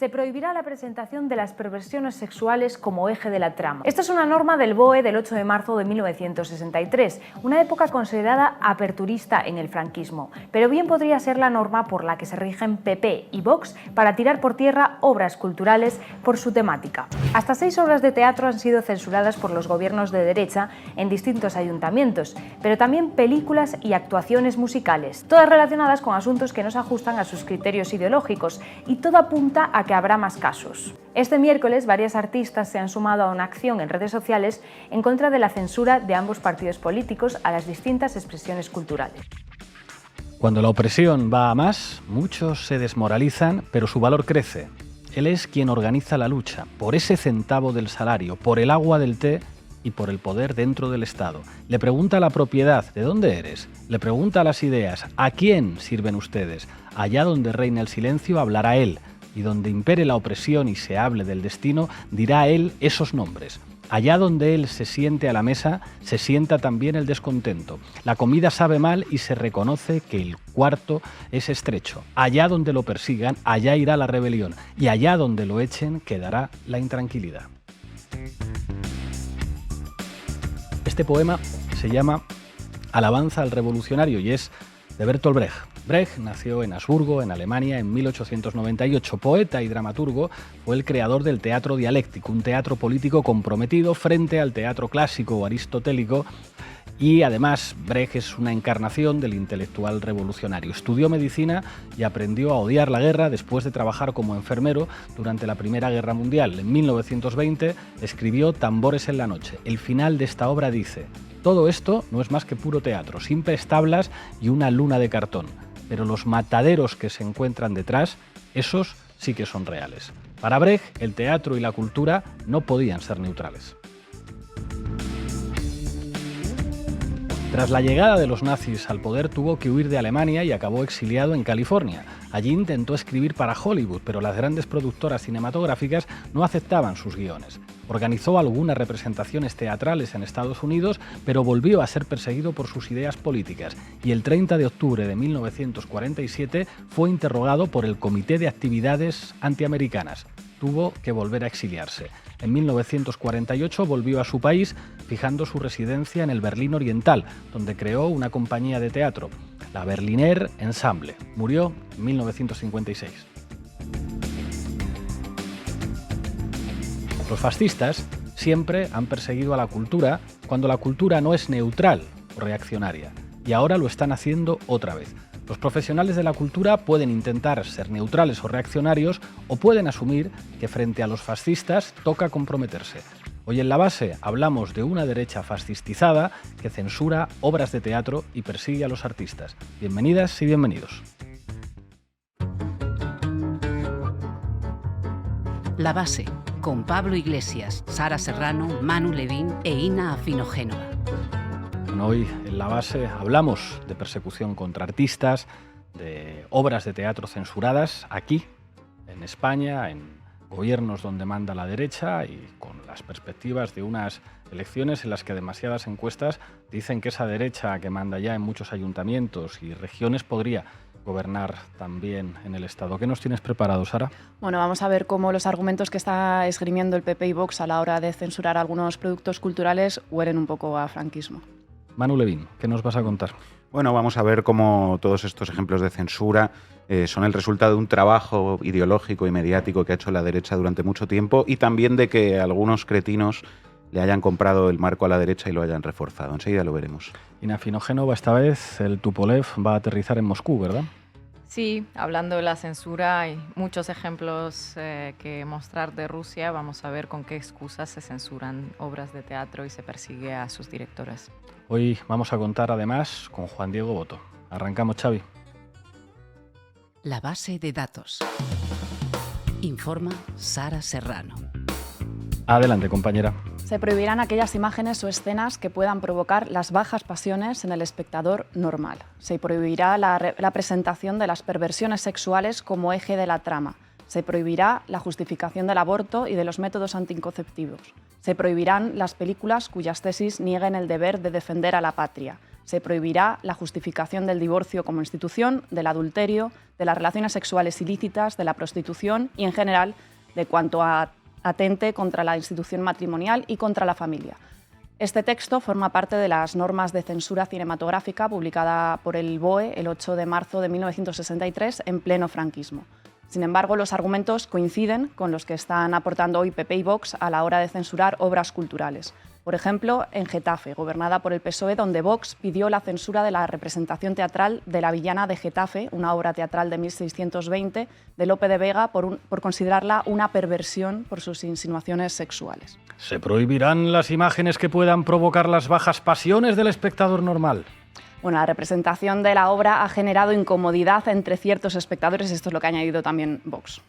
se prohibirá la presentación de las perversiones sexuales como eje de la trama. Esta es una norma del BOE del 8 de marzo de 1963, una época considerada aperturista en el franquismo, pero bien podría ser la norma por la que se rigen PP y Vox para tirar por tierra obras culturales por su temática. Hasta 6 obras de teatro han sido censuradas por los gobiernos de derecha en distintos ayuntamientos, pero también películas y actuaciones musicales, todas relacionadas con asuntos que no se ajustan a sus criterios ideológicos, y todo apunta a que habrá más casos. Este miércoles, varias artistas se han sumado a una acción en redes sociales en contra de la censura de ambos partidos políticos a las distintas expresiones culturales. Cuando la opresión va a más, muchos se desmoralizan, pero su valor crece. Él es quien organiza la lucha, por ese centavo del salario, por el agua del té y por el poder dentro del Estado. Le pregunta a la propiedad, ¿de dónde eres? Le pregunta a las ideas, ¿a quién sirven ustedes? Allá donde reina el silencio hablará él, y donde impere la opresión y se hable del destino, dirá él esos nombres. Allá donde él se siente a la mesa, se sienta también el descontento. La comida sabe mal y se reconoce que el cuarto es estrecho. Allá donde lo persigan, allá irá la rebelión, y allá donde lo echen, quedará la intranquilidad. Este poema se llama Alabanza al revolucionario y es de Bertolt Brecht. Brecht nació en Habsburgo, en Alemania, en 1898. Poeta y dramaturgo, fue el creador del teatro dialéctico, un teatro político comprometido frente al teatro clásico o aristotélico, y además Brecht es una encarnación del intelectual revolucionario. Estudió medicina y aprendió a odiar la guerra después de trabajar como enfermero durante la Primera Guerra Mundial. En 1920 escribió Tambores en la noche. El final de esta obra dice: todo esto no es más que puro teatro, simples tablas y una luna de cartón. Pero los mataderos que se encuentran detrás, esos sí que son reales. Para Brecht, el teatro y la cultura no podían ser neutrales. Tras la llegada de los nazis al poder, tuvo que huir de Alemania y acabó exiliado en California. Allí intentó escribir para Hollywood, pero las grandes productoras cinematográficas no aceptaban sus guiones. Organizó algunas representaciones teatrales en Estados Unidos, pero volvió a ser perseguido por sus ideas políticas, y el 30 de octubre de 1947 fue interrogado por el Comité de Actividades Antiamericanas. Tuvo que volver a exiliarse. En 1948 volvió a su país, fijando su residencia en el Berlín Oriental, donde creó una compañía de teatro, la Berliner Ensemble. Murió en 1956. Los fascistas siempre han perseguido a la cultura cuando la cultura no es neutral o reaccionaria, y ahora lo están haciendo otra vez. Los profesionales de la cultura pueden intentar ser neutrales o reaccionarios, o pueden asumir que frente a los fascistas toca comprometerse. Hoy en La Base hablamos de una derecha fascistizada que censura obras de teatro y persigue a los artistas. Bienvenidas y bienvenidos. La Base, con Pablo Iglesias, Sara Serrano, Manu Levín e Ina Afinogénova. Hoy en La Base hablamos de persecución contra artistas, de obras de teatro censuradas aquí, en España, en gobiernos donde manda la derecha, y con las perspectivas de unas elecciones en las que demasiadas encuestas dicen que esa derecha que manda ya en muchos ayuntamientos y regiones podría gobernar también en el Estado. ¿Qué nos tienes preparado, Sara? Bueno, vamos a ver cómo los argumentos que está esgrimiendo el PP y Vox a la hora de censurar algunos productos culturales huelen un poco a franquismo. Manu Levín, ¿qué nos vas a contar? Bueno, vamos a ver cómo todos estos ejemplos de censura son el resultado de un trabajo ideológico y mediático que ha hecho la derecha durante mucho tiempo, y también de que algunos cretinos le hayan comprado el marco a la derecha y lo hayan reforzado. Enseguida lo veremos. Ina Afinogénova, esta vez el Tupolev va a aterrizar en Moscú, ¿verdad? Sí, hablando de la censura, hay muchos ejemplos que mostrar de Rusia. Vamos a ver con qué excusas se censuran obras de teatro y se persigue a sus directores. Hoy vamos a contar además con Juan Diego Boto. Arrancamos, Xavi. La Base de datos. Informa Sara Serrano. Adelante, compañera. Se prohibirán aquellas imágenes o escenas que puedan provocar las bajas pasiones en el espectador normal. Se prohibirá la presentación de las perversiones sexuales como eje de la trama. Se prohibirá la justificación del aborto y de los métodos anticonceptivos. Se prohibirán las películas cuyas tesis nieguen el deber de defender a la patria. Se prohibirá la justificación del divorcio como institución, del adulterio, de las relaciones sexuales ilícitas, de la prostitución y, en general, de cuanto atente contra la institución matrimonial y contra la familia. Este texto forma parte de las normas de censura cinematográfica publicada por el BOE el 8 de marzo de 1963 en pleno franquismo. Sin embargo, los argumentos coinciden con los que están aportando hoy PP y Vox a la hora de censurar obras culturales. Por ejemplo, en Getafe, gobernada por el PSOE, donde Vox pidió la censura de la representación teatral de La villana de Getafe, una obra teatral de 1620 de Lope de Vega, por considerarla una perversión por sus insinuaciones sexuales. Se prohibirán las imágenes que puedan provocar las bajas pasiones del espectador normal. Bueno, la representación de la obra ha generado incomodidad entre ciertos espectadores, esto es lo que ha añadido también Vox.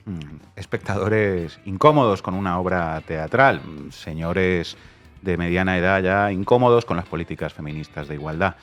Espectadores incómodos con una obra teatral, señores de mediana edad ya incómodos con las políticas feministas de igualdad.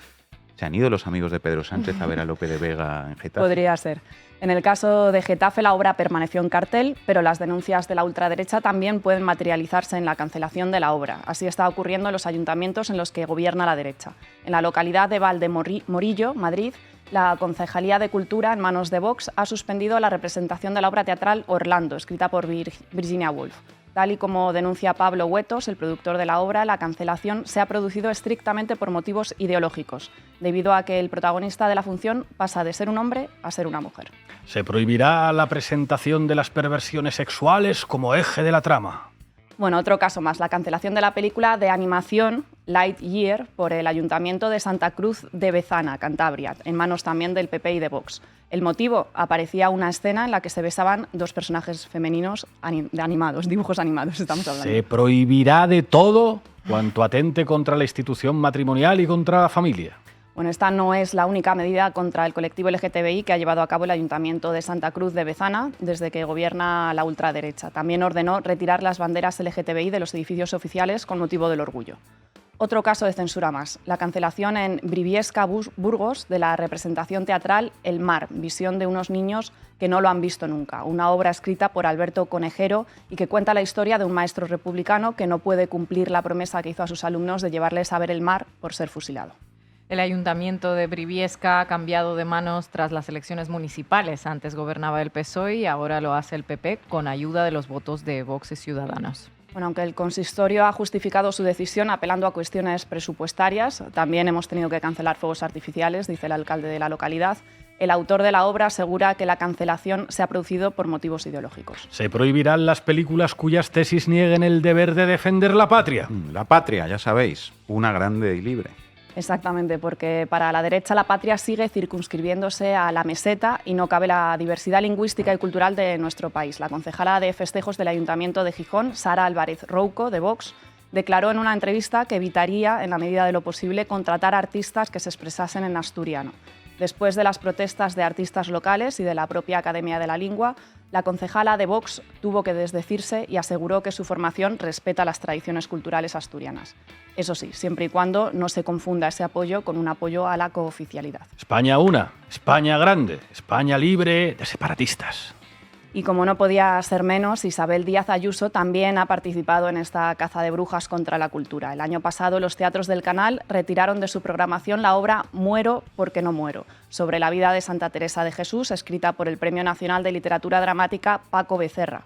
¿Se han ido los amigos de Pedro Sánchez a ver a Lope de Vega en Getafe? Podría ser. En el caso de Getafe, la obra permaneció en cartel, pero las denuncias de la ultraderecha también pueden materializarse en la cancelación de la obra. Así está ocurriendo en los ayuntamientos en los que gobierna la derecha. En la localidad de Valdemorillo, Madrid, la Concejalía de Cultura, en manos de Vox, ha suspendido la representación de la obra teatral Orlando, escrita por Virginia Woolf. Tal y como denuncia Pablo Huetos, el productor de la obra, la cancelación se ha producido estrictamente por motivos ideológicos, debido a que el protagonista de la función pasa de ser un hombre a ser una mujer. Se prohibirá la presentación de las perversiones sexuales como eje de la trama. Bueno, otro caso más, la cancelación de la película de animación Lightyear por el Ayuntamiento de Santa Cruz de Bezana, Cantabria, en manos también del PP y de Vox. El motivo, aparecía una escena en la que se besaban dos personajes femeninos dibujos animados, estamos hablando. Se prohibirá de todo cuanto atente contra la institución matrimonial y contra la familia. Bueno, esta no es la única medida contra el colectivo LGTBI que ha llevado a cabo el Ayuntamiento de Santa Cruz de Bezana desde que gobierna la ultraderecha. También ordenó retirar las banderas LGTBI de los edificios oficiales con motivo del orgullo. Otro caso de censura más, la cancelación en Briviesca, Burgos, de la representación teatral El Mar, visión de unos niños que no lo han visto nunca, una obra escrita por Alberto Conejero y que cuenta la historia de un maestro republicano que no puede cumplir la promesa que hizo a sus alumnos de llevarles a ver el mar por ser fusilado. El ayuntamiento de Briviesca ha cambiado de manos tras las elecciones municipales. Antes gobernaba el PSOE y ahora lo hace el PP con ayuda de los votos de Vox y Ciudadanos. Bueno, aunque el consistorio ha justificado su decisión apelando a cuestiones presupuestarias, también hemos tenido que cancelar fuegos artificiales, dice el alcalde de la localidad. El autor de la obra asegura que la cancelación se ha producido por motivos ideológicos. Se prohibirán las películas cuyas tesis nieguen el deber de defender la patria. La patria, ya sabéis, una grande y libre. Exactamente, porque para la derecha la patria sigue circunscribiéndose a la meseta y no cabe la diversidad lingüística y cultural de nuestro país. La concejala de festejos del Ayuntamiento de Gijón, Sara Álvarez Rouco, de Vox, declaró en una entrevista que evitaría, en la medida de lo posible, contratar artistas que se expresasen en asturiano. Después de las protestas de artistas locales y de la propia Academia de la Lengua, la concejala de Vox tuvo que desdecirse y aseguró que su formación respeta las tradiciones culturales asturianas. Eso sí, siempre y cuando no se confunda ese apoyo con un apoyo a la cooficialidad. España una, España grande, España libre de separatistas. Y como no podía ser menos, Isabel Díaz Ayuso también ha participado en esta caza de brujas contra la cultura. El año pasado los teatros del Canal retiraron de su programación la obra Muero porque no muero, sobre la vida de Santa Teresa de Jesús, escrita por el Premio Nacional de Literatura Dramática Paco Becerra.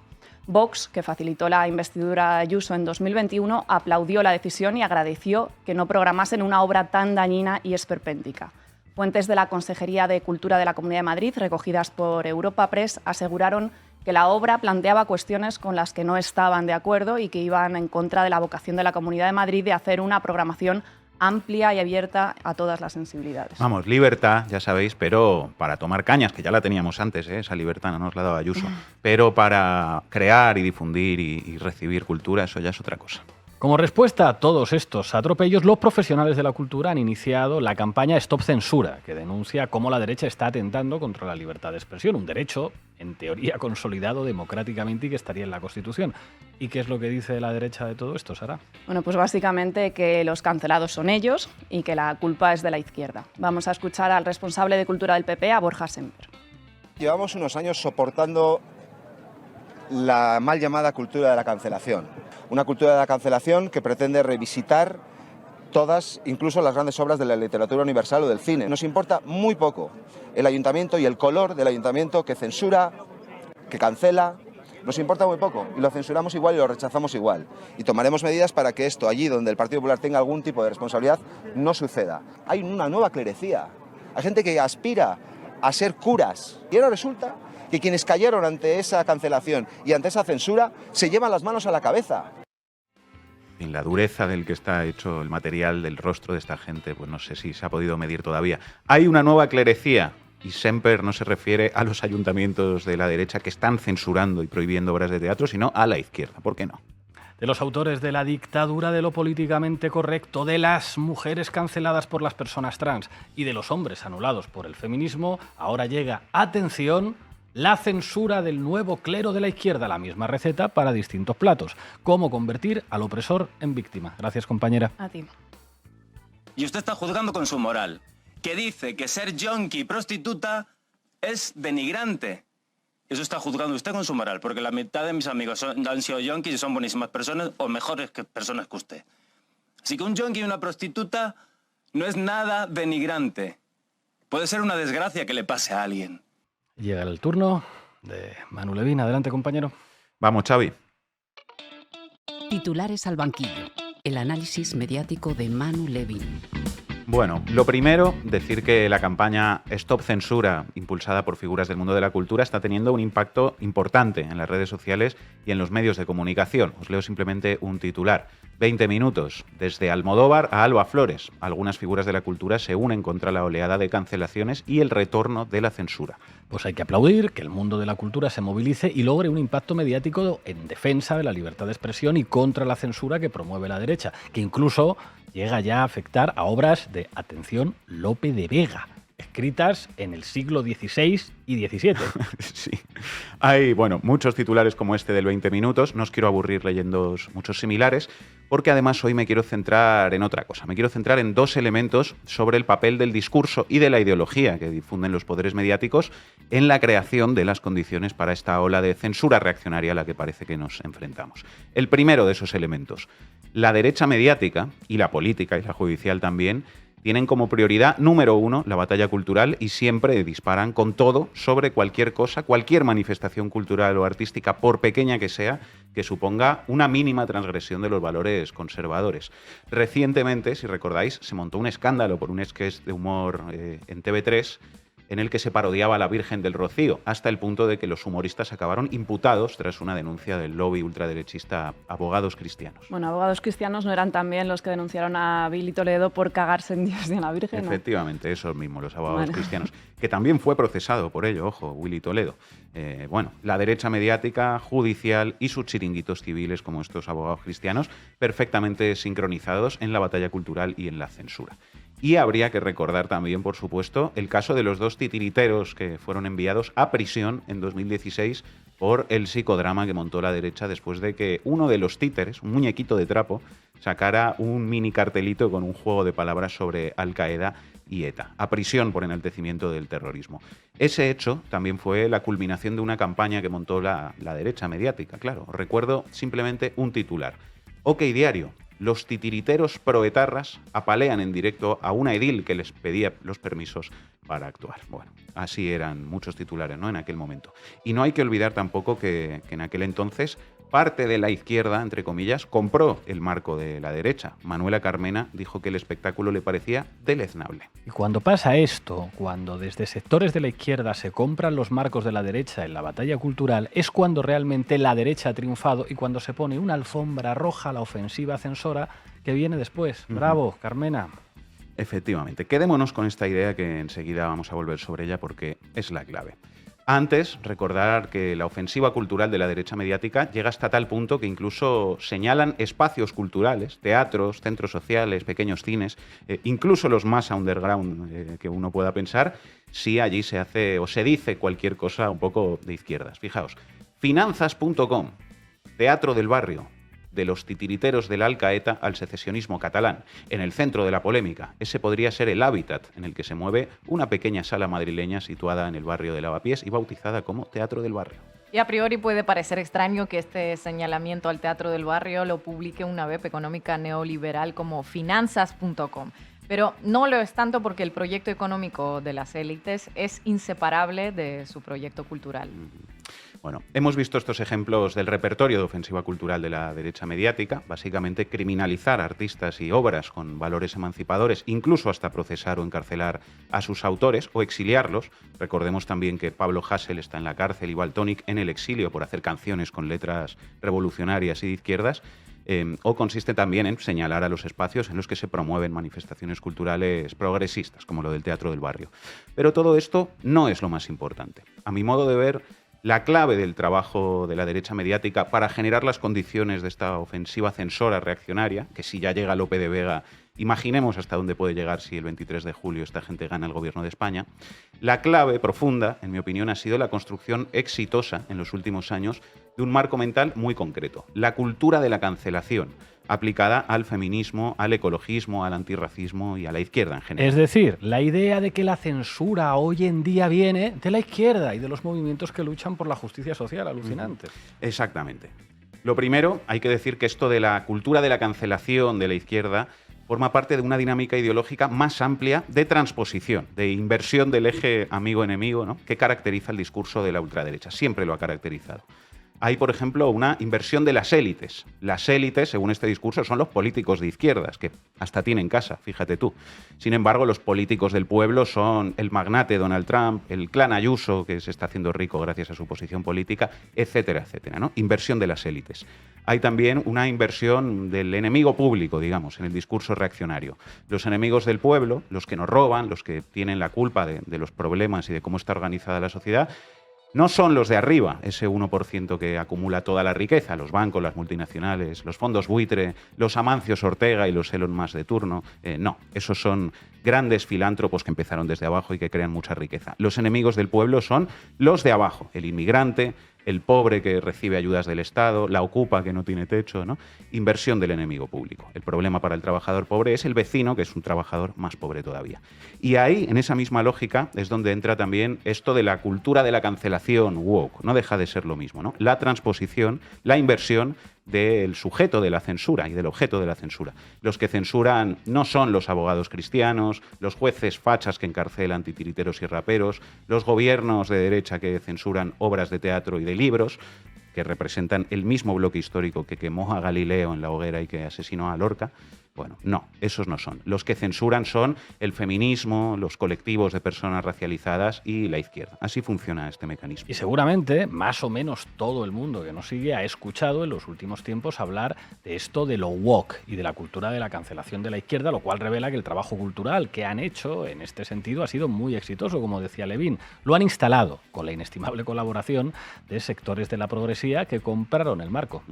Vox, que facilitó la investidura de Ayuso en 2021, aplaudió la decisión y agradeció que no programasen una obra tan dañina y esperpéntica. Fuentes de la Consejería de Cultura de la Comunidad de Madrid, recogidas por Europa Press, aseguraron que la obra planteaba cuestiones con las que no estaban de acuerdo y que iban en contra de la vocación de la Comunidad de Madrid de hacer una programación amplia y abierta a todas las sensibilidades. Vamos, libertad, ya sabéis, pero para tomar cañas, que ya la teníamos antes, esa libertad no nos la daba Ayuso, pero para crear y difundir y recibir cultura, eso ya es otra cosa. Como respuesta a todos estos atropellos, los profesionales de la cultura han iniciado la campaña Stop Censura, que denuncia cómo la derecha está atentando contra la libertad de expresión, un derecho, en teoría, consolidado democráticamente y que estaría en la Constitución. ¿Y qué es lo que dice la derecha de todo esto, Sara? Bueno, pues básicamente que los cancelados son ellos y que la culpa es de la izquierda. Vamos a escuchar al responsable de cultura del PP, a Borja Semper. Llevamos unos años soportando la mal llamada cultura de la cancelación. Una cultura de la cancelación que pretende revisitar todas, incluso las grandes obras de la literatura universal o del cine. Nos importa muy poco el ayuntamiento y el color del ayuntamiento que censura, que cancela. Nos importa muy poco y lo censuramos igual y lo rechazamos igual. Y tomaremos medidas para que esto, allí donde el Partido Popular tenga algún tipo de responsabilidad, no suceda. Hay una nueva clerecía. Hay gente que aspira a ser curas. Y ahora resulta que quienes cayeron ante esa cancelación y ante esa censura se llevan las manos a la cabeza. En la dureza del que está hecho el material del rostro de esta gente, pues no sé si se ha podido medir todavía. Hay una nueva clerecía. Y Semper no se refiere a los ayuntamientos de la derecha que están censurando y prohibiendo obras de teatro, sino a la izquierda. ¿Por qué no? De los autores de la dictadura de lo políticamente correcto, de las mujeres canceladas por las personas trans y de los hombres anulados por el feminismo, ahora llega, atención, la censura del nuevo clero de la izquierda, la misma receta para distintos platos. Cómo convertir al opresor en víctima. Gracias, compañera. A ti. Y usted está juzgando con su moral, que dice que ser yonki y prostituta es denigrante. Eso está juzgando usted con su moral, porque la mitad de mis amigos han sido yonkis y son buenísimas personas o mejores personas que usted. Así que un yonki y una prostituta no es nada denigrante. Puede ser una desgracia que le pase a alguien. Llega el turno de Manu Levín. Adelante, compañero. Vamos, Xavi. Titulares al banquillo. El análisis mediático de Manu Levín. Bueno, lo primero, decir que la campaña Stop Censura, impulsada por figuras del mundo de la cultura, está teniendo un impacto importante en las redes sociales y en los medios de comunicación. Os leo simplemente un titular. 20 minutos. Desde Almodóvar a Alba Flores. Algunas figuras de la cultura se unen contra la oleada de cancelaciones y el retorno de la censura. Pues hay que aplaudir que el mundo de la cultura se movilice y logre un impacto mediático en defensa de la libertad de expresión y contra la censura que promueve la derecha, que incluso llega ya a afectar a obras de, atención, Lope de Vega, escritas en el siglo XVI y XVII. Sí. Hay, muchos titulares como este del 20 minutos. No os quiero aburrir leyendo muchos similares, porque además hoy me quiero centrar en otra cosa. Me quiero centrar en dos elementos sobre el papel del discurso y de la ideología que difunden los poderes mediáticos en la creación de las condiciones para esta ola de censura reaccionaria a la que parece que nos enfrentamos. El primero de esos elementos. La derecha mediática, y la política y la judicial también, tienen como prioridad número uno la batalla cultural y siempre disparan con todo sobre cualquier cosa, cualquier manifestación cultural o artística, por pequeña que sea, que suponga una mínima transgresión de los valores conservadores. Recientemente, si recordáis, se montó un escándalo por un sketch de humor en TV3 en el que se parodiaba a la Virgen del Rocío, hasta el punto de que los humoristas acabaron imputados tras una denuncia del lobby ultraderechista Abogados Cristianos. Bueno, Abogados Cristianos no eran también los que denunciaron a Billy Toledo por cagarse en Dios y en la Virgen, ¿no? Efectivamente, esos mismos, los Abogados Cristianos, que también fue procesado por ello, ojo, Willy Toledo. La derecha mediática, judicial y sus chiringuitos civiles como estos Abogados Cristianos, perfectamente sincronizados en la batalla cultural y en la censura. Y habría que recordar también, por supuesto, el caso de los dos titiriteros que fueron enviados a prisión en 2016 por el psicodrama que montó la derecha después de que uno de los títeres, un muñequito de trapo, sacara un mini cartelito con un juego de palabras sobre Al-Qaeda y ETA, a prisión por enaltecimiento del terrorismo. Ese hecho también fue la culminación de una campaña que montó la derecha mediática, claro. Recuerdo simplemente un titular. OK Diario. Los titiriteros proetarras apalean en directo a una edil que les pedía los permisos para actuar. Bueno, así eran muchos titulares, ¿no?, en aquel momento. Y no hay que olvidar tampoco que en aquel entonces parte de la izquierda, entre comillas, compró el marco de la derecha. Manuela Carmena dijo que el espectáculo le parecía deleznable. Y cuando pasa esto, cuando desde sectores de la izquierda se compran los marcos de la derecha en la batalla cultural, es cuando realmente la derecha ha triunfado y cuando se pone una alfombra roja a la ofensiva censora que viene después. Bravo, Carmena. Efectivamente. Quedémonos con esta idea que enseguida vamos a volver sobre ella porque es la clave. Antes, recordar que la ofensiva cultural de la derecha mediática llega hasta tal punto que incluso señalan espacios culturales, teatros, centros sociales, pequeños cines, incluso los más underground que uno pueda pensar, si allí se hace o se dice cualquier cosa un poco de izquierdas. Fijaos, finanzas.com, Teatro del Barrio, de los titiriteros del Alcaeta al secesionismo catalán, en el centro de la polémica. Ese podría ser el hábitat en el que se mueve una pequeña sala madrileña situada en el barrio de Lavapiés y bautizada como Teatro del Barrio. Y a priori puede parecer extraño que este señalamiento al Teatro del Barrio lo publique una web económica neoliberal como finanzas.com. Pero no lo es tanto porque el proyecto económico de las élites es inseparable de su proyecto cultural. Bueno, hemos visto estos ejemplos del repertorio de ofensiva cultural de la derecha mediática, básicamente criminalizar artistas y obras con valores emancipadores, incluso hasta procesar o encarcelar a sus autores o exiliarlos. Recordemos también que Pablo Hasél está en la cárcel y Valtònyc en el exilio por hacer canciones con letras revolucionarias y de izquierdas. O consiste también en señalar a los espacios en los que se promueven manifestaciones culturales progresistas, como lo del Teatro del Barrio. Pero todo esto no es lo más importante. A mi modo de ver, la clave del trabajo de la derecha mediática para generar las condiciones de esta ofensiva censora reaccionaria, que si ya llega Lope de Vega, imaginemos hasta dónde puede llegar si el 23 de julio esta gente gana el gobierno de España, la clave profunda, en mi opinión, ha sido la construcción exitosa en los últimos años de un marco mental muy concreto, la cultura de la cancelación, aplicada al feminismo, al ecologismo, al antirracismo y a la izquierda en general. Es decir, la idea de que la censura hoy en día viene de la izquierda y de los movimientos que luchan por la justicia social, alucinante. Exactamente. Lo primero, hay que decir que esto de la cultura de la cancelación de la izquierda forma parte de una dinámica ideológica más amplia de transposición, de inversión del eje amigo-enemigo, ¿no?, que caracteriza el discurso de la ultraderecha. Siempre lo ha caracterizado. Hay, por ejemplo, una inversión de las élites. Las élites, según este discurso, son los políticos de izquierdas, que hasta tienen casa, fíjate tú. Sin embargo, los políticos del pueblo son el magnate Donald Trump, el clan Ayuso, que se está haciendo rico gracias a su posición política, etcétera, etcétera, ¿no? Inversión de las élites. Hay también una inversión del enemigo público, digamos, en el discurso reaccionario. Los enemigos del pueblo, los que nos roban, los que tienen la culpa de los problemas y de cómo está organizada la sociedad, no son los de arriba, ese 1% que acumula toda la riqueza, los bancos, las multinacionales, los fondos buitre, los Amancios Ortega y los Elon Musk de turno. No, esos son grandes filántropos que empezaron desde abajo y que crean mucha riqueza. Los enemigos del pueblo son los de abajo, el inmigrante, el pobre que recibe ayudas del Estado, la ocupa que no tiene techo, ¿no? Inversión del enemigo público. El problema para el trabajador pobre es el vecino, que es un trabajador más pobre todavía. Y ahí, en esa misma lógica, es donde entra también esto de la cultura de la cancelación woke. No deja de ser lo mismo, ¿no? La transposición, la inversión del sujeto de la censura y del objeto de la censura. Los que censuran no son los abogados cristianos, los jueces fachas que encarcelan titiriteros y raperos, los gobiernos de derecha que censuran obras de teatro y de libros, que representan el mismo bloque histórico que quemó a Galileo en la hoguera y que asesinó a Lorca. Bueno, no, esos no son. Los que censuran son el feminismo, los colectivos de personas racializadas y la izquierda. Así funciona este mecanismo. Y seguramente, más o menos todo el mundo que nos sigue ha escuchado en los últimos tiempos hablar de esto de lo woke y de la cultura de la cancelación de la izquierda, lo cual revela que el trabajo cultural que han hecho en este sentido ha sido muy exitoso, como decía Levin. Lo han instalado con la inestimable colaboración de sectores de la progresía que compraron el marco.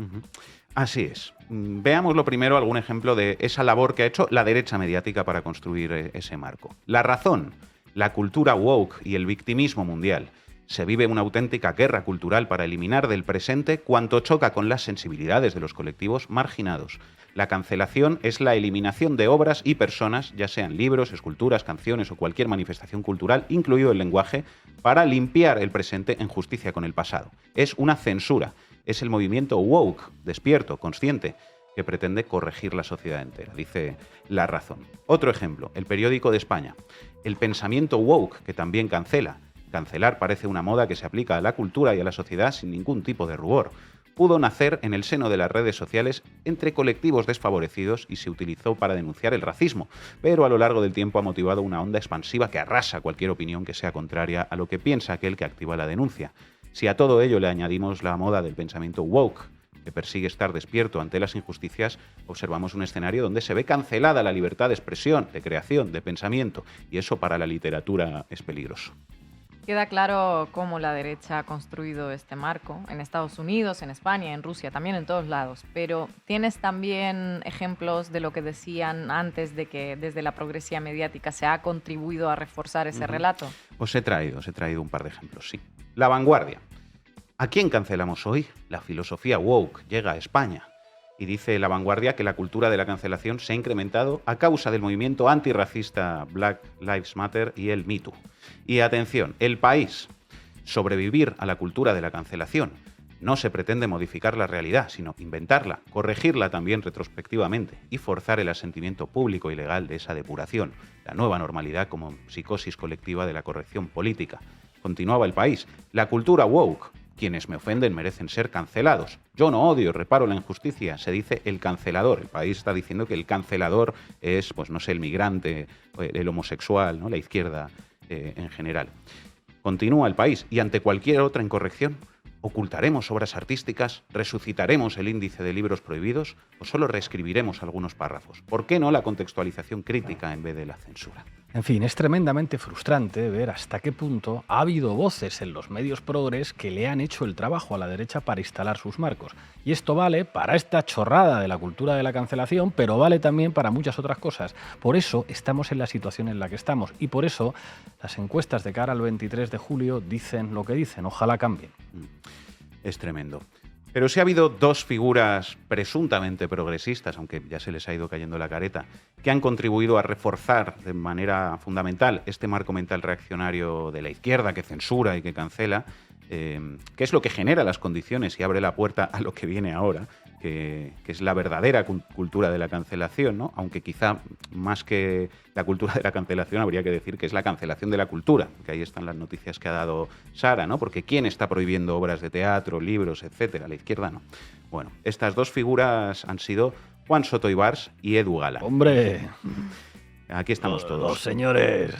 Así es. Veamos lo primero algún ejemplo de esa labor que ha hecho la derecha mediática para construir ese marco. La razón, la cultura woke y el victimismo mundial. Se vive una auténtica guerra cultural para eliminar del presente cuanto choca con las sensibilidades de los colectivos marginados. La cancelación es la eliminación de obras y personas, ya sean libros, esculturas, canciones o cualquier manifestación cultural, incluido el lenguaje, para limpiar el presente en justicia con el pasado. Es una censura. Es el movimiento woke, despierto, consciente, que pretende corregir la sociedad entera, dice La Razón. Otro ejemplo, El Periódico de España. El pensamiento woke, que también cancela. Cancelar parece una moda que se aplica a la cultura y a la sociedad sin ningún tipo de rubor. Pudo nacer en el seno de las redes sociales entre colectivos desfavorecidos y se utilizó para denunciar el racismo, pero a lo largo del tiempo ha motivado una onda expansiva que arrasa cualquier opinión que sea contraria a lo que piensa aquel que activa la denuncia. Si a todo ello le añadimos la moda del pensamiento woke, que persigue estar despierto ante las injusticias, observamos un escenario donde se ve cancelada la libertad de expresión, de creación, de pensamiento, y eso para la literatura es peligroso. Queda claro cómo la derecha ha construido este marco en Estados Unidos, en España, en Rusia, también en todos lados. Pero ¿tienes también ejemplos de lo que decían antes de que desde la progresía mediática se ha contribuido a reforzar ese relato? Os he traído un par de ejemplos, sí. La Vanguardia. ¿A quién cancelamos hoy? La filosofía woke llega a España. Y dice La Vanguardia que la cultura de la cancelación se ha incrementado a causa del movimiento antirracista Black Lives Matter y el Me Too. Y atención, El País. sobrevivir a la cultura de la cancelación. No se pretende modificar la realidad, sino inventarla, corregirla también retrospectivamente y forzar el asentimiento público y legal de esa depuración, la nueva normalidad como psicosis colectiva de la corrección política. Continuaba El País. La cultura woke. Quienes me ofenden merecen ser cancelados. Yo no odio, reparo la injusticia. Se dice el cancelador. El País está diciendo que el cancelador es, pues no sé, el migrante, el homosexual, ¿no? La izquierda en general. Continúa El País. Y ante cualquier otra incorrección, ¿ocultaremos obras artísticas? ¿Resucitaremos el índice de libros prohibidos? ¿O solo reescribiremos algunos párrafos? ¿Por qué no la contextualización crítica en vez de la censura? En fin, es tremendamente frustrante ver hasta qué punto ha habido voces en los medios progres que le han hecho el trabajo a la derecha para instalar sus marcos. Y esto vale para esta chorrada de la cultura de la cancelación, pero vale también para muchas otras cosas. Por eso estamos en la situación en la que estamos y por eso las encuestas de cara al 23 de julio dicen lo que dicen. Ojalá cambien. Es tremendo. Pero sí ha habido dos figuras presuntamente progresistas, aunque ya se les ha ido cayendo la careta, que han contribuido a reforzar de manera fundamental este marco mental reaccionario de la izquierda que censura y que cancela, que es lo que genera las condiciones y abre la puerta a lo que viene ahora, que es la verdadera cultura de la cancelación, ¿no? Aunque quizá más que la cultura de la cancelación habría que decir que es la cancelación de la cultura, que ahí están las noticias que ha dado Sara, ¿no? Porque ¿quién está prohibiendo obras de teatro, libros, etcétera? La izquierda no. Bueno, estas dos figuras han sido Juan Soto Ibars y Edu Galán. ¡Hombre! Aquí estamos todos. Los señores.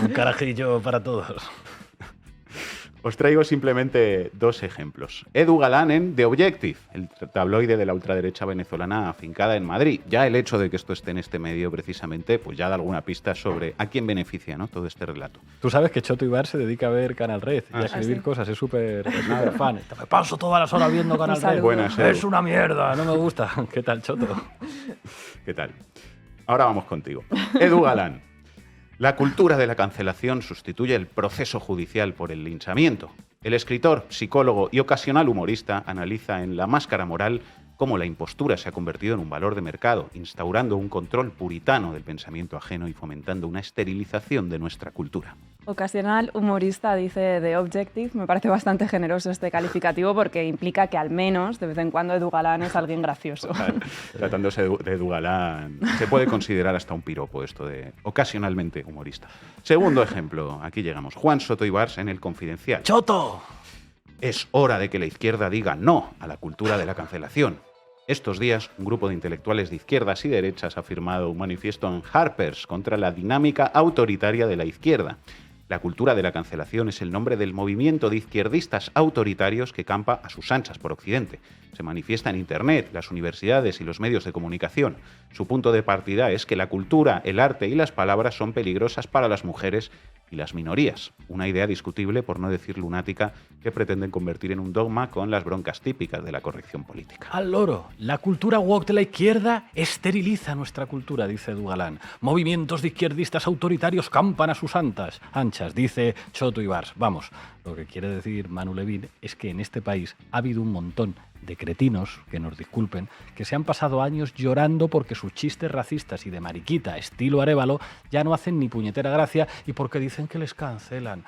Un carajillo para todos. Os traigo simplemente dos ejemplos. Edu Galán en The Objective, el tabloide de la ultraderecha venezolana afincada en Madrid. Ya el hecho de que esto esté en este medio precisamente, pues ya da alguna pista sobre a quién beneficia, ¿no? Todo este relato. Tú sabes que Choto Ibars se dedica a ver Canal Red y a escribir cosas, es súper fan. Me paso todas las horas viendo Canal Red. Buenas, es una mierda, no me gusta. ¿Qué tal, Choto? ¿Qué tal? Ahora vamos contigo. Edu Galán. La cultura de la cancelación sustituye el proceso judicial por el linchamiento. El escritor, psicólogo y ocasional humorista analiza en La máscara moral cómo la impostura se ha convertido en un valor de mercado, instaurando un control puritano del pensamiento ajeno y fomentando una esterilización de nuestra cultura. Ocasional humorista, dice The Objective. Me parece bastante generoso este calificativo porque implica que al menos de vez en cuando Edu Galán es alguien gracioso. Tratándose de Edu Galán, se puede considerar hasta un piropo esto de ocasionalmente humorista. Segundo ejemplo, aquí llegamos. Juan Soto Ibars en El Confidencial. ¡Choto! Es hora de que la izquierda diga no a la cultura de la cancelación. Estos días, un grupo de intelectuales de izquierdas y derechas ha firmado un manifiesto en Harper's contra la dinámica autoritaria de la izquierda. La cultura de la cancelación es el nombre del movimiento de izquierdistas autoritarios que campa a sus anchas por Occidente. Se manifiesta en Internet, las universidades y los medios de comunicación. Su punto de partida es que la cultura, el arte y las palabras son peligrosas para las mujeres y las minorías. Una idea discutible, por no decir lunática, que pretenden convertir en un dogma con las broncas típicas de la corrección política. Al loro, la cultura woke de la izquierda esteriliza nuestra cultura, dice Edu Galán. Movimientos de izquierdistas autoritarios campan a sus anchas, dice Choto Ibars. Vamos, lo que quiere decir Manu Levín es que en este país ha habido un montón de cretinos, que nos disculpen, que se han pasado años llorando porque sus chistes racistas y de mariquita estilo Arévalo ya no hacen ni puñetera gracia y porque dicen que les cancelan.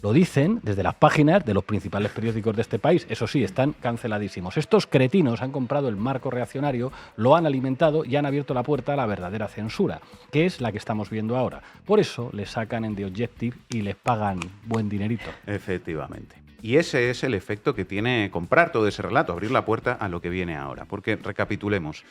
Lo dicen desde las páginas de los principales periódicos de este país. Eso sí, están canceladísimos. Estos cretinos han comprado el marco reaccionario, lo han alimentado y han abierto la puerta a la verdadera censura, que es la que estamos viendo ahora. Por eso les sacan en The Objective y les pagan buen dinerito. Efectivamente. Y ese es el efecto que tiene comprar todo ese relato, abrir la puerta a lo que viene ahora. Porque, recapitulemos,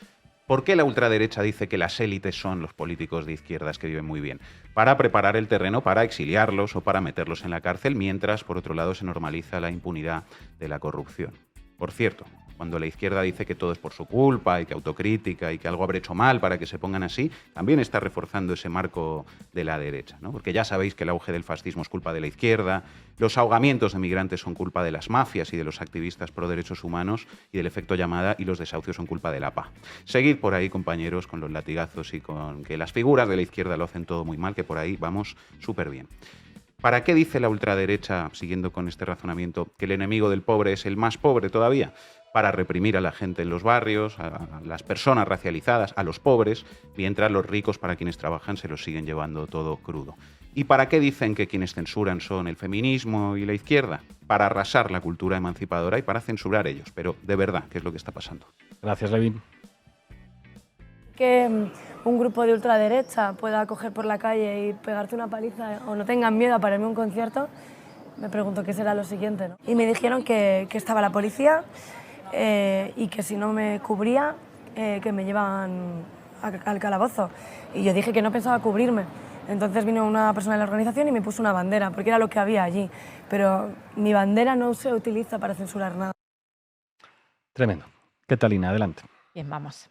¿por qué la ultraderecha dice que las élites son los políticos de izquierdas que viven muy bien? Para preparar el terreno para exiliarlos o para meterlos en la cárcel, mientras, por otro lado, se normaliza la impunidad de la corrupción. Por cierto, cuando la izquierda dice que todo es por su culpa y que autocrítica y que algo habrá hecho mal para que se pongan así, también está reforzando ese marco de la derecha, ¿no? Porque ya sabéis que el auge del fascismo es culpa de la izquierda, los ahogamientos de migrantes son culpa de las mafias y de los activistas pro derechos humanos y del efecto llamada, y los desahucios son culpa de la APA. Seguid por ahí, compañeros, con los latigazos y con que las figuras de la izquierda lo hacen todo muy mal, que por ahí vamos súper bien. ¿Para qué dice la ultraderecha, siguiendo con este razonamiento, que el enemigo del pobre es el más pobre todavía? Para reprimir a la gente en los barrios, a las personas racializadas, a los pobres, mientras los ricos, para quienes trabajan, se los siguen llevando todo crudo. ¿Y para qué dicen que quienes censuran son el feminismo y la izquierda? Para arrasar la cultura emancipadora y para censurar ellos. Pero de verdad, ¿qué es lo que está pasando? Gracias, Levin. Que un grupo de ultraderecha pueda coger por la calle y pegarte una paliza o no tengan miedo a pararme a un concierto, me pregunto qué será lo siguiente, ¿no? Y me dijeron que estaba la policía y que si no me cubría, que me llevaban al calabozo. Y yo dije que no pensaba cubrirme. Entonces vino una persona de la organización y me puso una bandera, porque era lo que había allí. Pero mi bandera no se utiliza para censurar nada. Tremendo. ¿Qué tal, Ina? Adelante. Bien, vamos.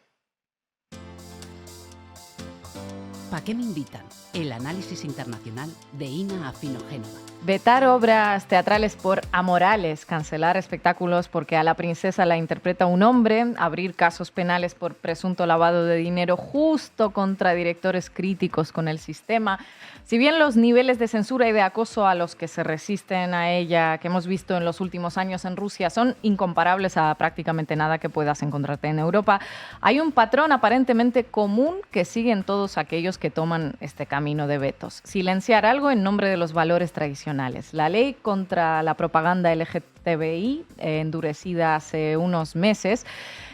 ¿Para qué me invitan? El análisis internacional de Ina Afino-Génova. Vetar obras teatrales por amorales, cancelar espectáculos porque a la princesa la interpreta un hombre, abrir casos penales por presunto lavado de dinero justo contra directores críticos con el sistema. Si bien los niveles de censura y de acoso a los que se resisten a ella que hemos visto en los últimos años en Rusia son incomparables a prácticamente nada que puedas encontrarte en Europa, hay un patrón aparentemente común que siguen todos aquellos que toman este camino de vetos. Silenciar algo en nombre de los valores tradicionales. La ley contra la propaganda LGTBI, endurecida hace unos meses,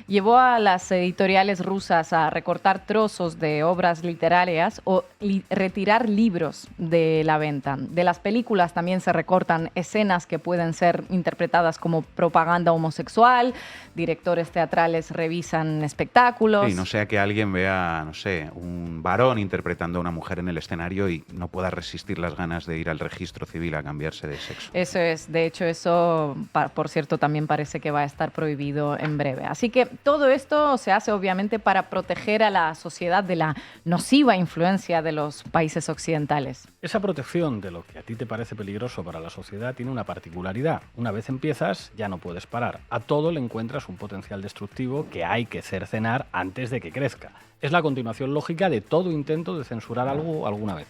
llevó a las editoriales rusas a recortar trozos de obras literarias o retirar libros de la venta. De las películas también se recortan escenas que pueden ser interpretadas como propaganda homosexual, directores teatrales revisan espectáculos. Sí, no sea que alguien vea, no sé, un varón interpretando a una mujer en el escenario y no pueda resistir las ganas de ir al registro civil a cambiarse de sexo. Eso es, de hecho eso, por cierto, también parece que va a estar prohibido en breve. Así que todo esto se hace obviamente para proteger a la sociedad de la nociva influencia de los países occidentales. Esa protección de lo que a ti te parece peligroso para la sociedad tiene una particularidad. Una vez empiezas, ya no puedes parar. A todo le encuentras un potencial destructivo que hay que cercenar antes de que crezca. Es la continuación lógica de todo intento de censurar algo alguna vez.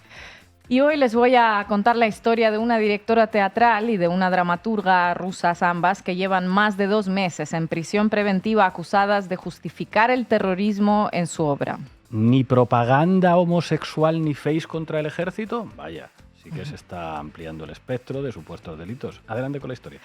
Y hoy les voy a contar la historia de una directora teatral y de una dramaturga rusas ambas que llevan más de 2 meses en prisión preventiva acusadas de justificar el terrorismo en su obra. ¿Ni propaganda homosexual ni face contra el ejército? Vaya, sí que se está ampliando el espectro de supuestos delitos. Adelante con la historia.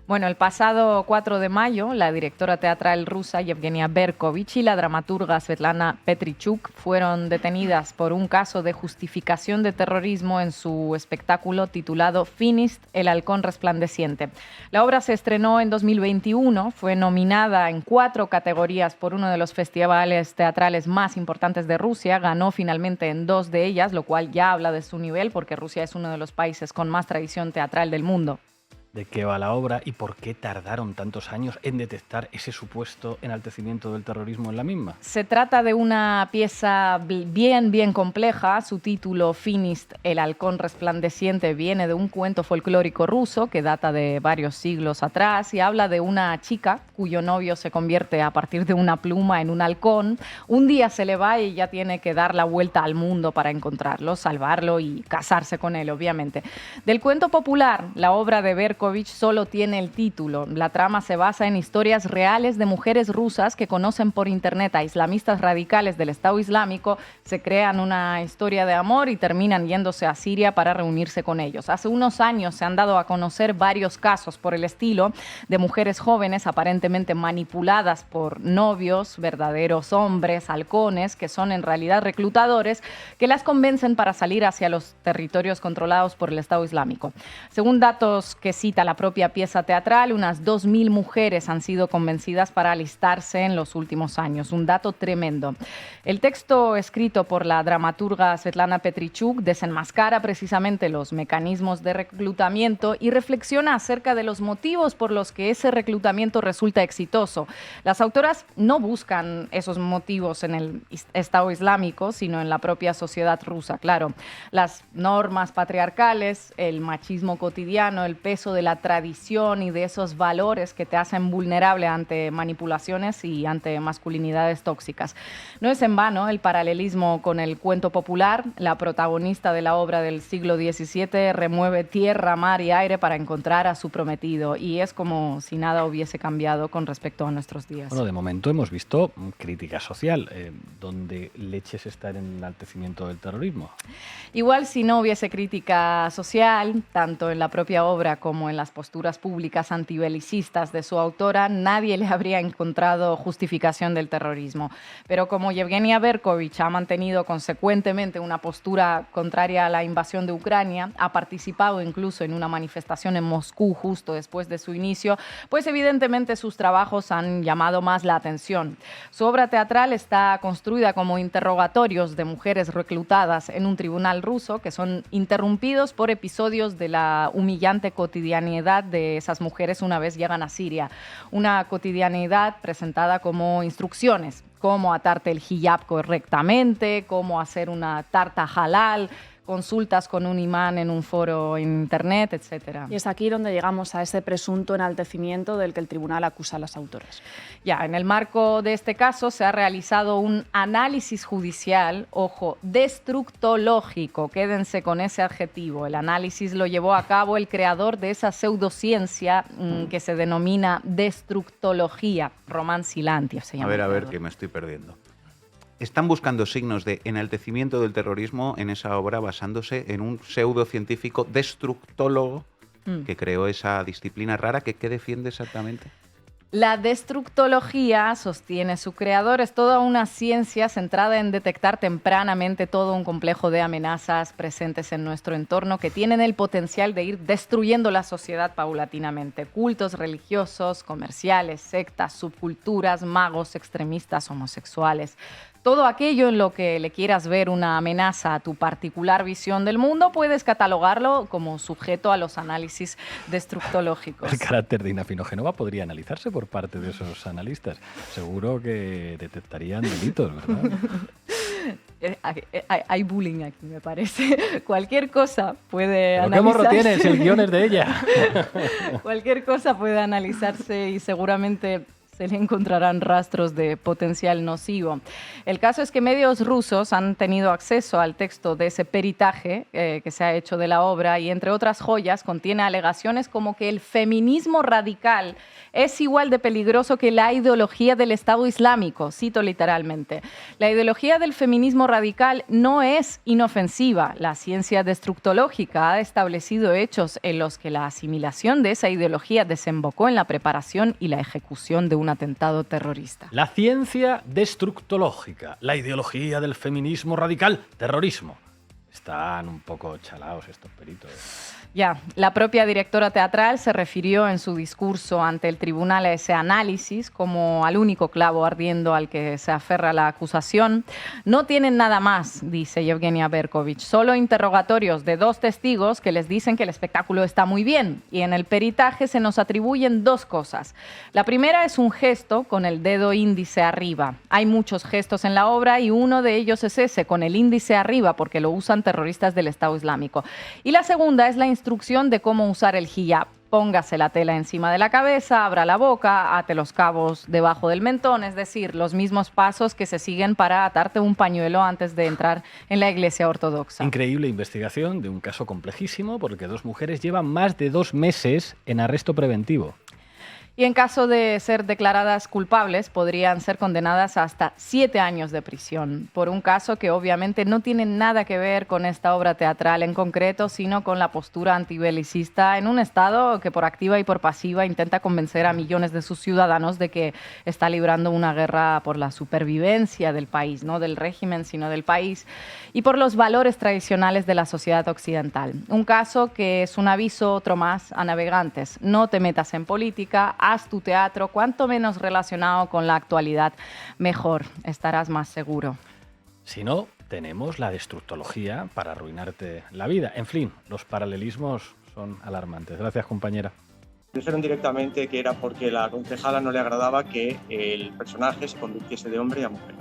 Bueno, el pasado 4 de mayo, la directora teatral rusa Yevgenia Berkovich y la dramaturga Svetlana Petrichuk fueron detenidas por un caso de justificación de terrorismo en su espectáculo titulado Finist, el halcón resplandeciente. La obra se estrenó en 2021, fue nominada en 4 categorías por uno de los festivales teatrales más importantes de Rusia, ganó finalmente en 2 de ellas, lo cual ya habla de su nivel porque Rusia es uno de los países con más tradición teatral del mundo. ¿De qué va la obra y por qué tardaron tantos años en detectar ese supuesto enaltecimiento del terrorismo en la misma? Se trata de una pieza bien compleja. Su título, Finist, el halcón resplandeciente, viene de un cuento folclórico ruso que data de varios siglos atrás y habla de una chica cuyo novio se convierte a partir de una pluma en un halcón. Un día se le va y ya tiene que dar la vuelta al mundo para encontrarlo, salvarlo y casarse con él, obviamente. Del cuento popular, la obra de Berkovich solo tiene el título. La trama se basa en historias reales de mujeres rusas que conocen por internet a islamistas radicales del Estado Islámico, se crean una historia de amor y terminan yéndose a Siria para reunirse con ellos. Hace unos años se han dado a conocer varios casos por el estilo de mujeres jóvenes aparentemente manipuladas por novios, verdaderos hombres, halcones, que son en realidad reclutadores, que las convencen para salir hacia los territorios controlados por el Estado Islámico. Según datos que cita la propia pieza teatral, unas 2.000 mujeres han sido convencidas para alistarse en los últimos años. Un dato tremendo. El texto escrito por la dramaturga Svetlana Petrichuk desenmascara precisamente los mecanismos de reclutamiento y reflexiona acerca de los motivos por los que ese reclutamiento resulta exitoso. Las autoras no buscan esos motivos en el Estado Islámico, sino en la propia sociedad rusa. Claro, las normas patriarcales, el machismo cotidiano, el peso de la tradición y de esos valores que te hacen vulnerable ante manipulaciones y ante masculinidades tóxicas. No es en vano el paralelismo con el cuento popular. La protagonista de la obra del siglo XVII remueve tierra, mar y aire para encontrar a su prometido, y es como si nada hubiese cambiado con respecto a nuestros días. Bueno, de momento hemos visto crítica social, donde leches está en el enaltecimiento del terrorismo. Igual si no hubiese crítica social, tanto en la propia obra como en las posturas públicas antibelicistas de su autora, nadie le habría encontrado justificación del terrorismo. Pero como Yevgenia Berkovich ha mantenido consecuentemente una postura contraria a la invasión de Ucrania, ha participado incluso en una manifestación en Moscú justo después de su inicio, pues evidentemente sus trabajos han llamado más la atención. Su obra teatral está construida como interrogatorios de mujeres reclutadas en un tribunal ruso que son interrumpidos por episodios de la humillante cotidianidad de esas mujeres una vez llegan a Siria. Una cotidianidad presentada como instrucciones, cómo atarte el hijab correctamente, cómo hacer una tarta halal, consultas con un imán en un foro en internet, etc. Y es aquí donde llegamos a ese presunto enaltecimiento del que el tribunal acusa a las autoras. Ya, en el marco de este caso se ha realizado un análisis judicial, ojo, destructológico, quédense con ese adjetivo. El análisis lo llevó a cabo el creador de esa pseudociencia que se denomina destructología, Roman Silantiev se llama. A ver, que me estoy perdiendo. Están buscando signos de enaltecimiento del terrorismo en esa obra basándose en un pseudocientífico destructólogo que creó esa disciplina rara. ¿Qué defiende exactamente? La destructología, sostiene su creador, es toda una ciencia centrada en detectar tempranamente todo un complejo de amenazas presentes en nuestro entorno que tienen el potencial de ir destruyendo la sociedad paulatinamente. Cultos religiosos, comerciales, sectas, subculturas, magos, extremistas, homosexuales. Todo aquello en lo que le quieras ver una amenaza a tu particular visión del mundo, puedes catalogarlo como sujeto a los análisis destructológicos. El carácter de Ina Finogenova podría analizarse por parte de esos analistas. Seguro que detectarían delitos, ¿verdad? Hay bullying aquí, me parece. Cualquier cosa puede analizarse. ¿Qué morro tienes? El guión es de ella. Cualquier cosa puede analizarse y seguramente se le encontrarán rastros de potencial nocivo. El caso es que medios rusos han tenido acceso al texto de ese peritaje que se ha hecho de la obra y, entre otras joyas, contiene alegaciones como que el feminismo radical es igual de peligroso que la ideología del Estado Islámico, cito literalmente. La ideología del feminismo radical no es inofensiva. La ciencia destructológica ha establecido hechos en los que la asimilación de esa ideología desembocó en la preparación y la ejecución de un atentado terrorista. La ciencia destructológica, la ideología del feminismo radical, terrorismo. Están un poco chalaos estos peritos. Ya, la propia directora teatral se refirió en su discurso ante el tribunal a ese análisis como al único clavo ardiendo al que se aferra la acusación. No tienen nada más, dice Yevgenia Berkovich, solo interrogatorios de 2 testigos que les dicen que el espectáculo está muy bien, y en el peritaje se nos atribuyen 2 cosas. La primera es un gesto con el dedo índice arriba. Hay muchos gestos en la obra y uno de ellos es ese, con el índice arriba, porque lo usan terroristas del Estado Islámico. Y la segunda es la instrucción de cómo usar el hijab. Póngase la tela encima de la cabeza, abra la boca, ate los cabos debajo del mentón, es decir, los mismos pasos que se siguen para atarte un pañuelo antes de entrar en la iglesia ortodoxa. Increíble investigación de un caso complejísimo porque 2 mujeres llevan más de 2 meses en arresto preventivo. Y en caso de ser declaradas culpables, podrían ser condenadas a hasta 7 años de prisión, por un caso que obviamente no tiene nada que ver con esta obra teatral en concreto, sino con la postura antibelicista en un Estado que por activa y por pasiva intenta convencer a millones de sus ciudadanos de que está librando una guerra por la supervivencia del país, no del régimen, sino del país, y por los valores tradicionales de la sociedad occidental. Un caso que es un aviso, otro más, a navegantes. No te metas en política, haz tu teatro, cuanto menos relacionado con la actualidad, mejor, estarás más seguro. Si no, tenemos la destructología para arruinarte la vida. En fin, los paralelismos son alarmantes. Gracias, compañera. Dijeron directamente que era porque la concejala no le agradaba que el personaje se convirtiese de hombre a mujer.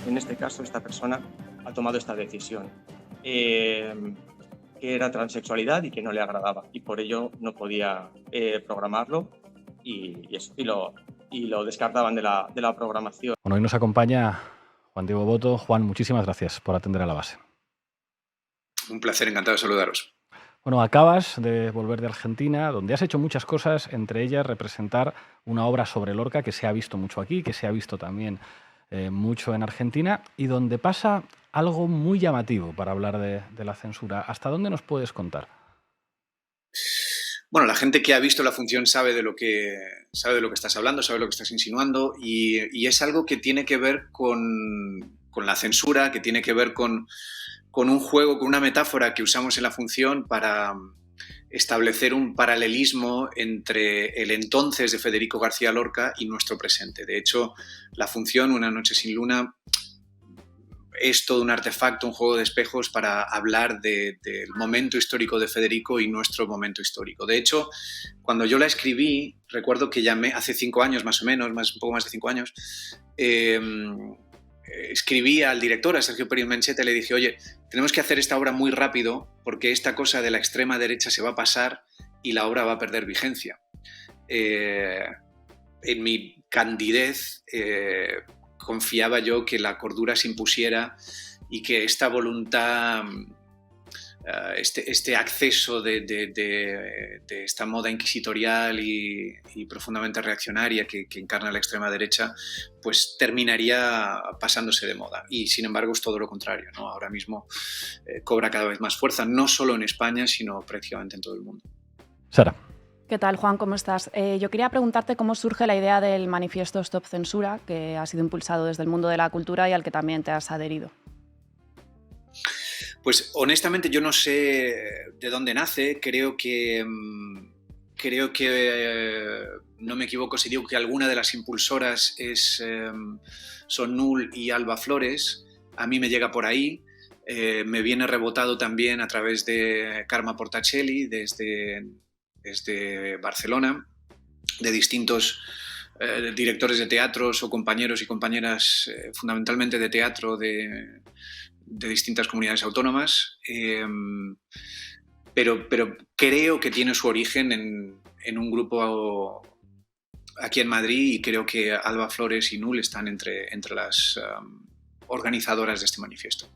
En este caso, esta persona ha tomado esta decisión. era transexualidad y que no le agradaba, y por ello no podía programarlo y lo descartaban de la programación. Bueno, hoy nos acompaña Juan Diego Boto. Juan, muchísimas gracias por atender a La Base. Un placer, encantado de saludaros. Bueno, acabas de volver de Argentina, donde has hecho muchas cosas, entre ellas representar una obra sobre Lorca que se ha visto mucho aquí, que se ha visto también mucho en Argentina, y donde pasa algo muy llamativo para hablar de la censura. ¿Hasta dónde nos puedes contar? Bueno, la gente que ha visto la función sabe de lo que estás hablando, sabe lo que estás insinuando, y es algo que tiene que ver con la censura, que tiene que ver con un juego, con una metáfora que usamos en la función para establecer un paralelismo entre el entonces de Federico García Lorca y nuestro presente. De hecho, la función Una noche sin luna es todo un artefacto, un juego de espejos para hablar del momento histórico de Federico y nuestro momento histórico. De hecho, cuando yo la escribí, recuerdo que llamé hace 5 años más o menos, un poco más de 5 años, escribí al director, a Sergio Pérez Mencheta, y le dije, oye, tenemos que hacer esta obra muy rápido porque esta cosa de la extrema derecha se va a pasar y la obra va a perder vigencia. En mi candidez confiaba yo que la cordura se impusiera y que esta voluntad, este acceso de esta moda inquisitorial y profundamente reaccionaria que encarna la extrema derecha, pues terminaría pasándose de moda. Y sin embargo es todo lo contrario, ¿no? Ahora mismo cobra cada vez más fuerza, no solo en España, sino prácticamente en todo el mundo. Sara. ¿Qué tal, Juan? ¿Cómo estás? Yo quería preguntarte cómo surge la idea del manifiesto Stop Censura, que ha sido impulsado desde el mundo de la cultura y al que también te has adherido. Pues honestamente yo no sé de dónde nace. Creo que no me equivoco si digo que alguna de las impulsoras son Nul y Alba Flores. A mí me llega por ahí. Me viene rebotado también a través de Karma Portacelli desde Barcelona, de distintos directores de teatros o compañeros y compañeras fundamentalmente de teatro de distintas comunidades autónomas, pero creo que tiene su origen en un grupo aquí en Madrid, y creo que Alba Flores y Nul están entre las organizadoras de este manifiesto.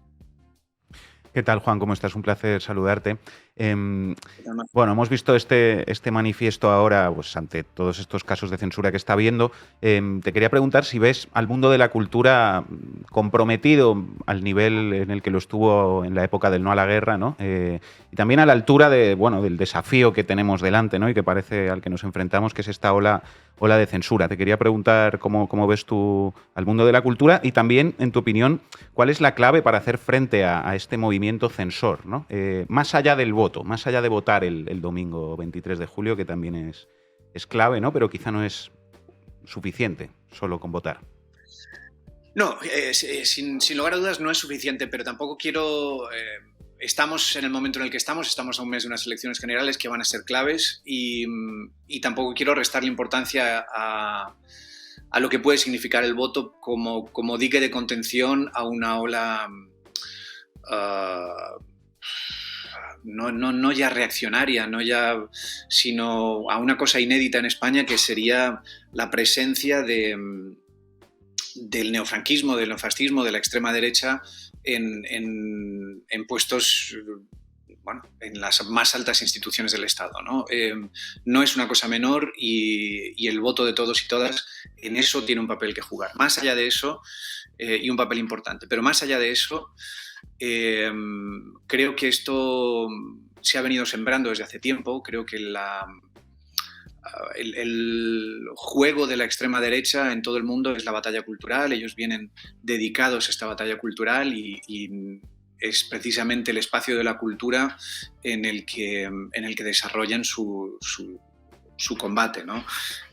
¿Qué tal, Juan? ¿Cómo estás? Un placer saludarte. Bueno, hemos visto este manifiesto ahora, pues ante todos estos casos de censura que está habiendo. Te quería preguntar si ves al mundo de la cultura comprometido al nivel en el que lo estuvo en la época del no a la guerra, ¿no? Y también a la altura del desafío que tenemos delante, ¿no? Y que parece al que nos enfrentamos, que es esta ola de censura. Te quería preguntar cómo ves tú al mundo de la cultura y también, en tu opinión, cuál es la clave para hacer frente a este movimiento censor, ¿no? Más allá del voto, más allá de votar el domingo 23 de julio, que también es clave, ¿no? Pero quizá no es suficiente solo con votar. No, sin lugar a dudas no es suficiente, pero tampoco quiero... Estamos en el momento en el que estamos a un mes de unas elecciones generales que van a ser claves y tampoco quiero restarle importancia a lo que puede significar el voto como dique de contención a una ola no ya reaccionaria, sino a una cosa inédita en España, que sería la presencia del neofranquismo, del neofascismo, de la extrema derecha en puestos, bueno, en las más altas instituciones del Estado, ¿no? No es una cosa menor y el voto de todos y todas en eso tiene un papel que jugar. Más allá de eso, y un papel importante, pero más allá de eso, creo que esto se ha venido sembrando desde hace tiempo. Creo que el juego de la extrema derecha en todo el mundo es la batalla cultural. Ellos vienen dedicados a esta batalla cultural y es precisamente el espacio de la cultura en el que desarrollan su combate, ¿no?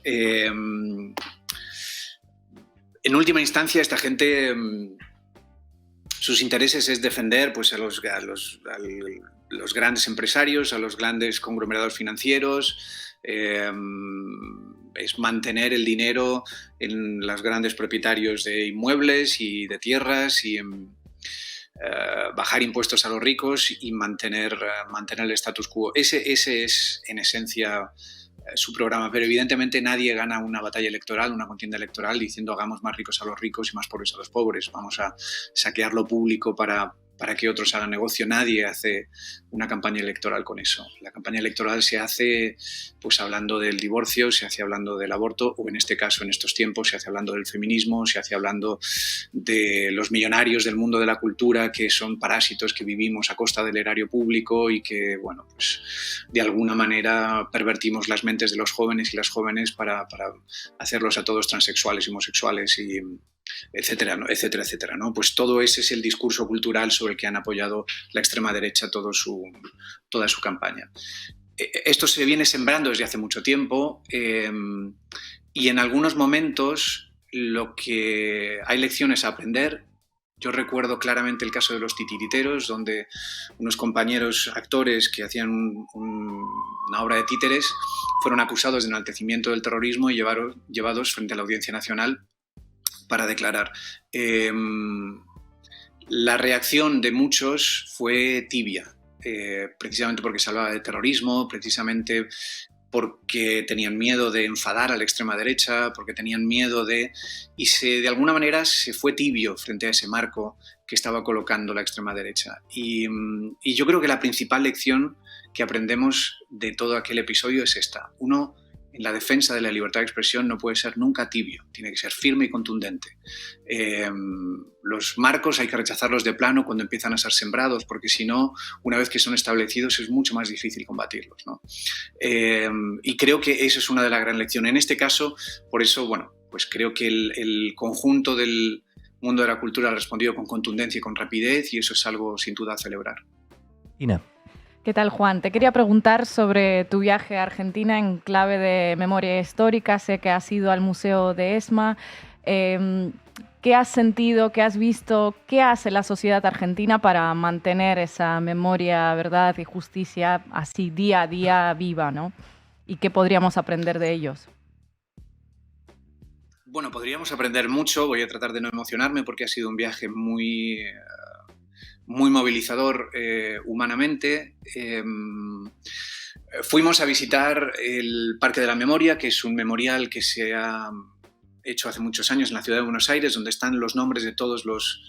En última instancia, esta gente, sus intereses es defender, pues, a los grandes empresarios, a los grandes conglomerados financieros, es mantener el dinero en los grandes propietarios de inmuebles y de tierras, y bajar impuestos a los ricos y mantener el status quo. Ese es, en esencia, su programa, pero evidentemente nadie gana una batalla electoral, una contienda electoral diciendo hagamos más ricos a los ricos y más pobres a los pobres, vamos a saquear lo público para que otros hagan negocio. Nadie hace una campaña electoral con eso. La campaña electoral se hace pues hablando del divorcio, se hace hablando del aborto, o en este caso, en estos tiempos, se hace hablando del feminismo, se hace hablando de los millonarios del mundo de la cultura que son parásitos que vivimos a costa del erario público y que, bueno, pues de alguna manera pervertimos las mentes de los jóvenes y las jóvenes para hacerlos a todos transexuales y homosexuales y etcétera, ¿no? etcétera, etcétera, ¿no? Pues todo ese es el discurso cultural sobre el que han apoyado la extrema derecha toda su campaña. Esto se viene sembrando desde hace mucho tiempo y en algunos momentos lo que hay lecciones a aprender. Yo recuerdo claramente el caso de Los Titiriteros, donde unos compañeros actores que hacían una obra de títeres fueron acusados de enaltecimiento del terrorismo y llevados frente a la Audiencia Nacional para declarar. La reacción de muchos fue tibia, precisamente porque se hablaba de terrorismo, precisamente porque tenían miedo de enfadar a la extrema derecha, porque tenían miedo de alguna manera se fue tibio frente a ese marco que estaba colocando la extrema derecha. Y yo creo que la principal lección que aprendemos de todo aquel episodio es esta. Uno, en la defensa de la libertad de expresión no puede ser nunca tibio, tiene que ser firme y contundente. Los marcos hay que rechazarlos de plano cuando empiezan a ser sembrados, porque si no, una vez que son establecidos es mucho más difícil combatirlos, ¿no? Y creo que esa es una de las grandes lecciones. En este caso, por eso, bueno, pues creo que el conjunto del mundo de la cultura ha respondido con contundencia y con rapidez, y eso es algo sin duda a celebrar. Ina. ¿Qué tal, Juan? Te quería preguntar sobre tu viaje a Argentina en clave de memoria histórica. Sé que has ido al Museo de ESMA. ¿Qué has sentido, qué has visto, qué hace la sociedad argentina para mantener esa memoria, verdad y justicia así día a día viva, ¿no? ¿Y qué podríamos aprender de ellos? Bueno, podríamos aprender mucho. Voy a tratar de no emocionarme porque ha sido un viaje muy movilizador humanamente. Fuimos a visitar el Parque de la Memoria, que es un memorial que se ha hecho hace muchos años en la ciudad de Buenos Aires, donde están los nombres de todos los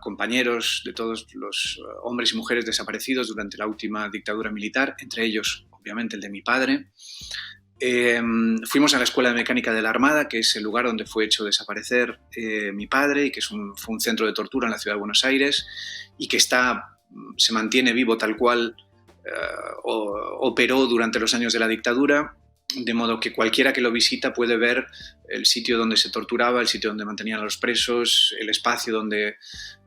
compañeros, de todos los hombres y mujeres desaparecidos durante la última dictadura militar, entre ellos, obviamente, el de mi padre. Fuimos a la Escuela de Mecánica de la Armada, que es el lugar donde fue hecho desaparecer mi padre y que fue un centro de tortura en la ciudad de Buenos Aires y que se mantiene vivo tal cual operó durante los años de la dictadura, de modo que cualquiera que lo visita puede ver el sitio donde se torturaba, el sitio donde mantenían a los presos, el espacio donde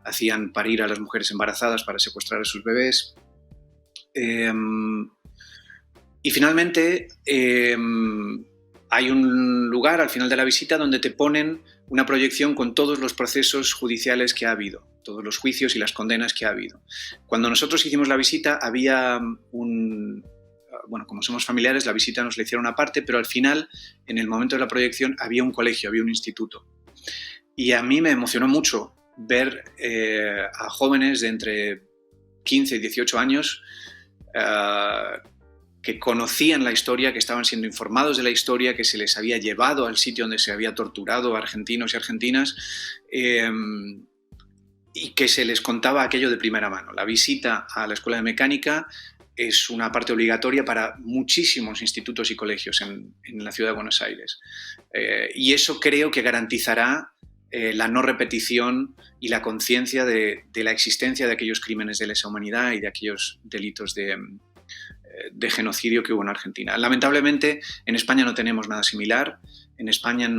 hacían parir a las mujeres embarazadas para secuestrar a sus bebés. Y finalmente hay un lugar al final de la visita donde te ponen una proyección con todos los procesos judiciales que ha habido, todos los juicios y las condenas que ha habido. Cuando nosotros hicimos la visita había bueno, como somos familiares, la visita nos la hicieron aparte, pero al final, en el momento de la proyección, había un colegio, había un instituto. Y a mí me emocionó mucho ver a jóvenes de entre 15 y 18 años que conocían la historia, que estaban siendo informados de la historia, que se les había llevado al sitio donde se había torturado a argentinos y argentinas y que se les contaba aquello de primera mano. La visita a la Escuela de Mecánica es una parte obligatoria para muchísimos institutos y colegios en la ciudad de Buenos Aires. Y eso creo que garantizará la no repetición y la conciencia de la existencia de aquellos crímenes de lesa humanidad y de aquellos delitos de genocidio que hubo en Argentina. Lamentablemente, en España no tenemos nada similar. En España,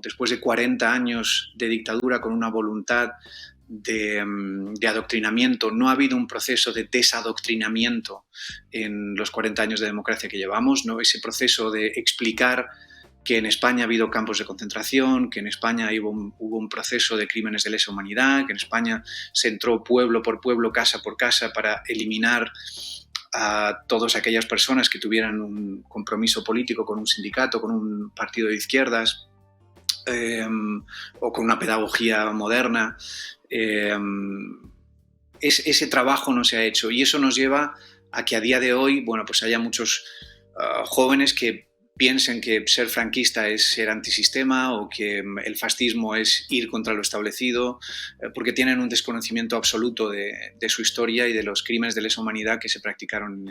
después de 40 años de dictadura con una voluntad de adoctrinamiento, no ha habido un proceso de desadoctrinamiento en los 40 años de democracia que llevamos, ¿no? Ese proceso de explicar que en España ha habido campos de concentración, que en España hubo un proceso de crímenes de lesa humanidad, que en España se entró pueblo por pueblo, casa por casa, para eliminar a todas aquellas personas que tuvieran un compromiso político con un sindicato, con un partido de izquierdas, o con una pedagogía moderna. ese trabajo no se ha hecho, y eso nos lleva a que a día de hoy, bueno, pues haya muchos jóvenes que piensen que ser franquista es ser antisistema o que el fascismo es ir contra lo establecido, porque tienen un desconocimiento absoluto de su historia y de los crímenes de lesa humanidad que se practicaron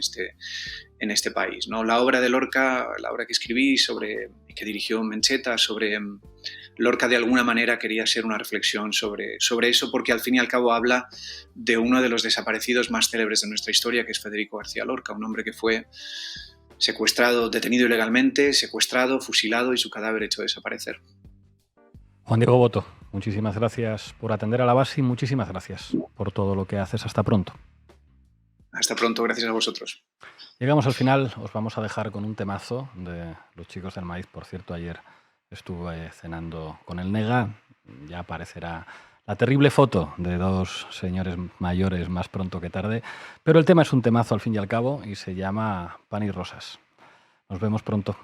en este país, ¿no? La obra de Lorca, la obra que escribí que dirigió Mencheta sobre Lorca, de alguna manera quería ser una reflexión sobre eso, porque al fin y al cabo habla de uno de los desaparecidos más célebres de nuestra historia, que es Federico García Lorca, un hombre que fue secuestrado, detenido ilegalmente, secuestrado, fusilado y su cadáver hecho desaparecer. Juan Diego Boto, muchísimas gracias por atender a la base y muchísimas gracias por todo lo que haces. Hasta pronto. Hasta pronto, gracias a vosotros. Llegamos al final, os vamos a dejar con un temazo de Los Chicos del Maíz. Por cierto, ayer estuve cenando con el Nega, ya aparecerá la terrible foto de dos señores mayores más pronto que tarde, pero el tema es un temazo al fin y al cabo y se llama Pan y Rosas. Nos vemos pronto.